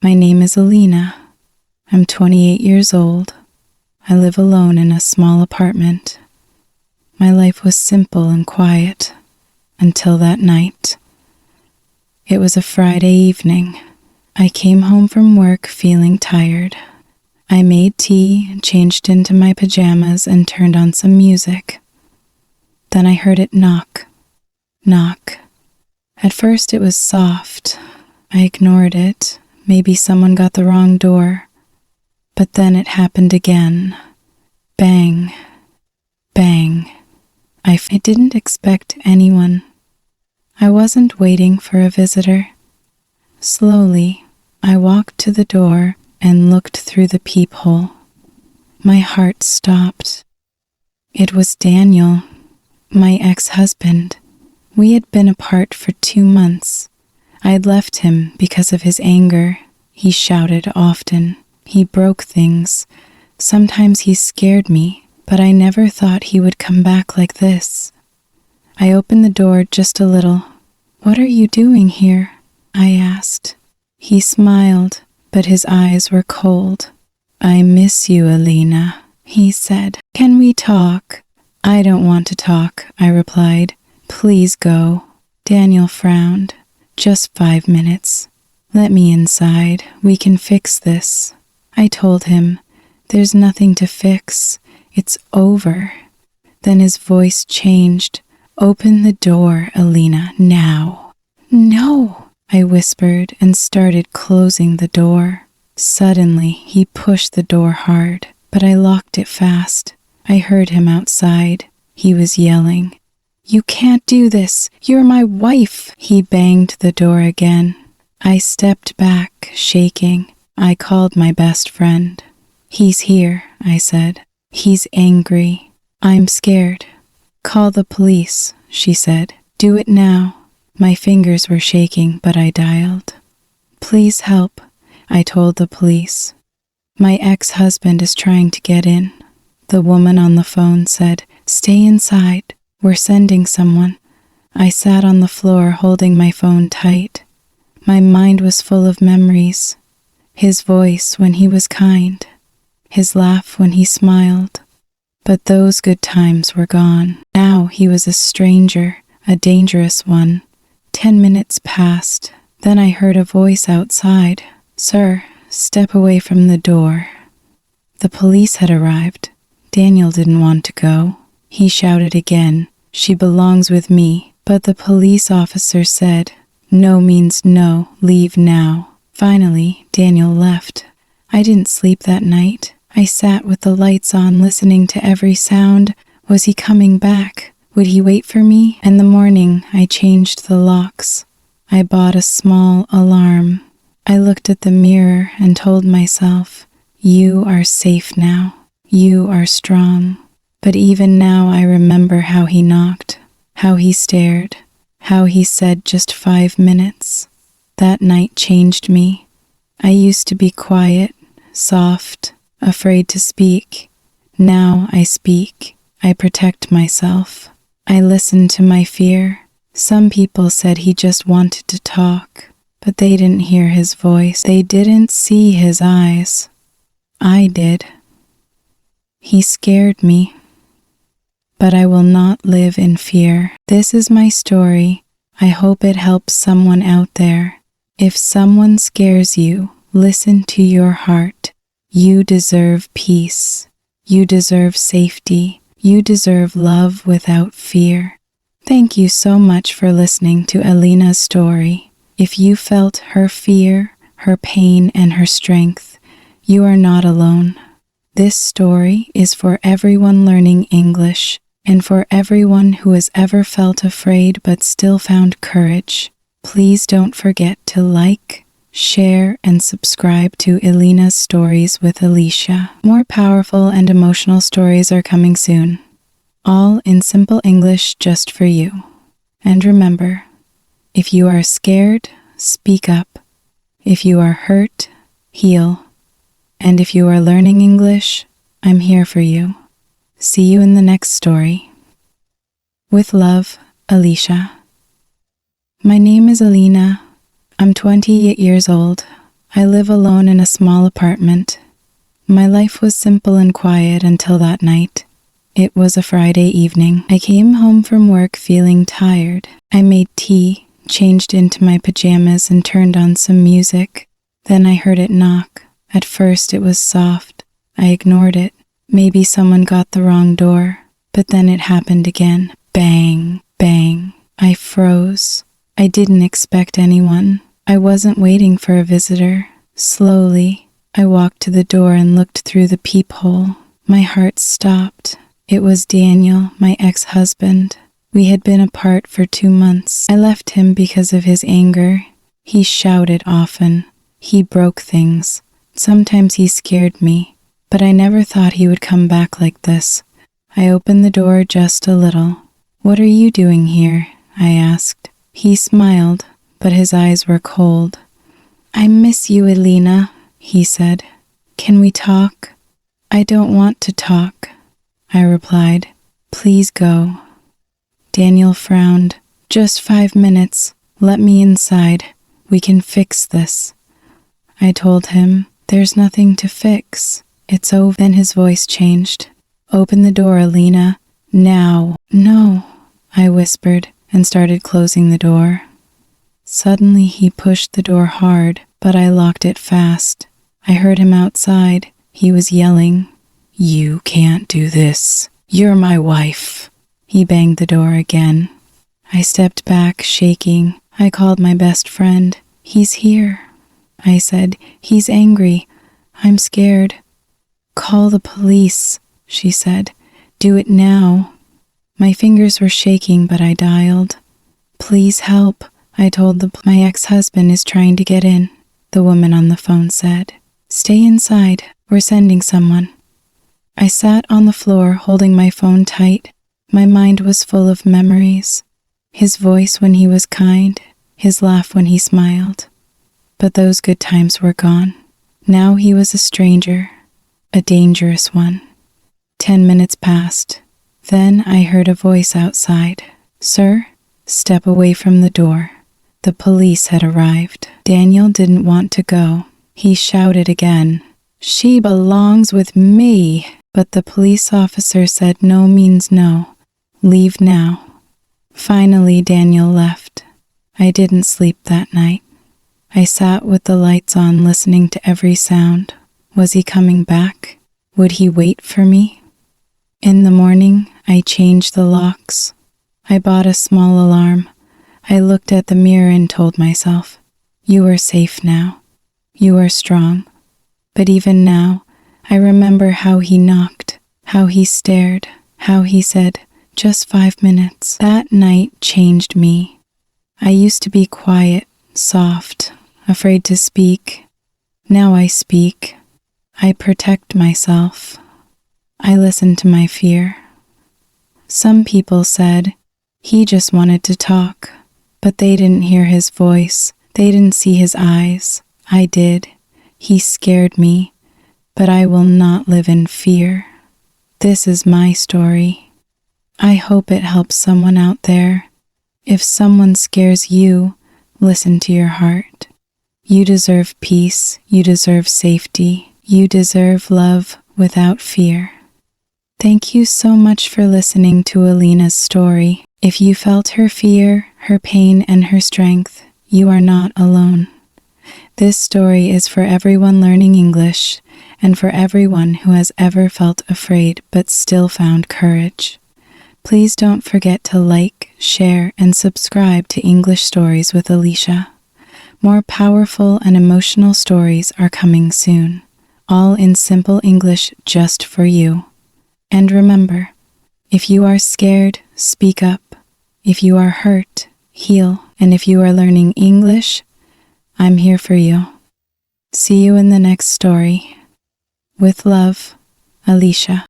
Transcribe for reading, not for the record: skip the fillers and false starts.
My name is Elina. I'm 28 years old. I live alone in a small apartment. My life was simple and quiet until that night. It was a Friday evening. I came home from work feeling tired. I made tea, changed into my pajamas, and turned on some music. Then I heard it knock. Knock. At first it was soft. I ignored it. Maybe someone got the wrong door. But then it happened again. Bang. Bang. I didn't expect anyone. I wasn't waiting for a visitor. Slowly, I walked to the door and looked through the peephole. My heart stopped. It was Daniel, my ex-husband. We had been apart for 2 months. I had left him because of his anger. He shouted often. He broke things. Sometimes he scared me, but I never thought he would come back like this. I opened the door just a little. "What are you doing here?" I asked. He smiled, but his eyes were cold. "I miss you, Elina," he said. "Can we talk?" "I don't want to talk," I replied. "Please go." Daniel frowned. "Just 5 minutes. Let me inside. We can fix this." I told him, "There's nothing to fix. It's over." Then his voice changed. "Open the door, Elina, now." "No," I whispered and started closing the door. Suddenly, he pushed the door hard, but I locked it fast. I heard him outside. He was yelling, "You can't do this. You're my wife." He banged the door again. I stepped back, shaking. I called my best friend. "He's here," I said. "He's angry. I'm scared." "Call the police," she said. "Do it now." My fingers were shaking, but I dialed. "Please help," I told the police. "My ex-husband is trying to get in." The woman on the phone said, "Stay inside. We're sending someone." I sat on the floor holding my phone tight. My mind was full of memories. His voice when he was kind. His laugh when he smiled. But those good times were gone. Now he was a stranger, a dangerous one. 10 minutes passed. Then I heard a voice outside. "Sir, step away from the door." The police had arrived. Daniel didn't want to go. He shouted again, "She belongs with me." But the police officer said, "No means no, leave now." Finally, Daniel left. I didn't sleep that night. I sat with the lights on, listening to every sound. Was he coming back? Would he wait for me? In the morning, I changed the locks. I bought a small alarm. I looked at the mirror and told myself, "You are safe now. You are strong." But even now I remember how he knocked, how he stared, how he said just 5 minutes. That night changed me. I used to be quiet, soft, afraid to speak. Now I speak. I protect myself. I listen to my fear. Some people said he just wanted to talk, but they didn't hear his voice. They didn't see his eyes. I did. He scared me. But I will not live in fear. This is my story. I hope it helps someone out there. If someone scares you, listen to your heart. You deserve peace. You deserve safety. You deserve love without fear. Thank you so much for listening to Elina's story. If you felt her fear, her pain, and her strength, you are not alone. This story is for everyone learning English and for everyone who has ever felt afraid but still found courage. Please don't forget to like, share, and subscribe to Elina's Stories with Alicia. More powerful and emotional stories are coming soon, all in simple English just for you. And remember, if you are scared, speak up. If you are hurt, heal. And if you are learning English, I'm here for you. See you in the next story. With love, Alicia. My name is Elina. I'm 28 years old. I live alone in a small apartment. My life was simple and quiet until that night. It was a Friday evening. I came home from work feeling tired. I made tea, changed into my pajamas, and turned on some music. Then I heard it knock. At first it was soft. I ignored it. Maybe someone got the wrong door. But then it happened again. Bang, bang. I froze. I didn't expect anyone. I wasn't waiting for a visitor. Slowly, I walked to the door and looked through the peephole. My heart stopped. It was Daniel, my ex-husband. We had been apart for 2 months. I left him because of his anger. He shouted often. He broke things. Sometimes he scared me, but I never thought he would come back like this. I opened the door just a little. "What are you doing here?" I asked. He smiled, but his eyes were cold. "I miss you, Elina," he said. "Can we talk?" "I don't want to talk," I replied. "Please go." Daniel frowned. "Just 5 minutes. Let me inside. We can fix this." I told him, "There's nothing to fix. It's over." Then his voice changed. "Open the door, Elina. Now." "No," I whispered and started closing the door. Suddenly he pushed the door hard, but I locked it fast. I heard him outside. He was yelling, "You can't do this. You're my wife." He banged the door again. I stepped back, shaking. I called my best friend. "He's here," I said. "He's angry. I'm scared." "Call the police," she said. "Do it now." My fingers were shaking, but I dialed. "Please help," I told my ex-husband is trying to get in. The woman on the phone said, "Stay inside. We're sending someone." I sat on the floor, holding my phone tight. My mind was full of memories. His voice when he was kind, his laugh when he smiled. But those good times were gone. Now he was a stranger, a dangerous one. 10 minutes passed. Then I heard a voice outside. "Sir, step away from the door." The police had arrived. Daniel didn't want to go. He shouted again, "She belongs with me." But the police officer said no means no. Leave now. Finally, Daniel left. I didn't sleep that night. I sat with the lights on, listening to every sound. Was he coming back? Would he wait for me? In the morning, I changed the locks. I bought a small alarm. I looked at the mirror and told myself, "You are safe now. You are strong." But even now, I remember how he knocked, how he stared, how he said, "Just 5 minutes." That night changed me. I used to be quiet, soft, afraid to speak. Now I speak. I protect myself. I listen to my fear. Some people said, he just wanted to talk, but they didn't hear his voice. They didn't see his eyes. I did. He scared me, but I will not live in fear. This is my story. I hope it helps someone out there. If someone scares you, listen to your heart. You deserve peace. You deserve safety. You deserve love without fear. Thank you so much for listening to Elina's story. If you felt her fear, her pain, and her strength, you are not alone. This story is for everyone learning English and for everyone who has ever felt afraid but still found courage. Please don't forget to like, share, and subscribe to English Stories with Alicia. More powerful and emotional stories are coming soon, all in simple English just for you. And remember, if you are scared, speak up. If you are hurt, heal. And if you are learning English, I'm here for you. See you in the next story. With love, Alicia.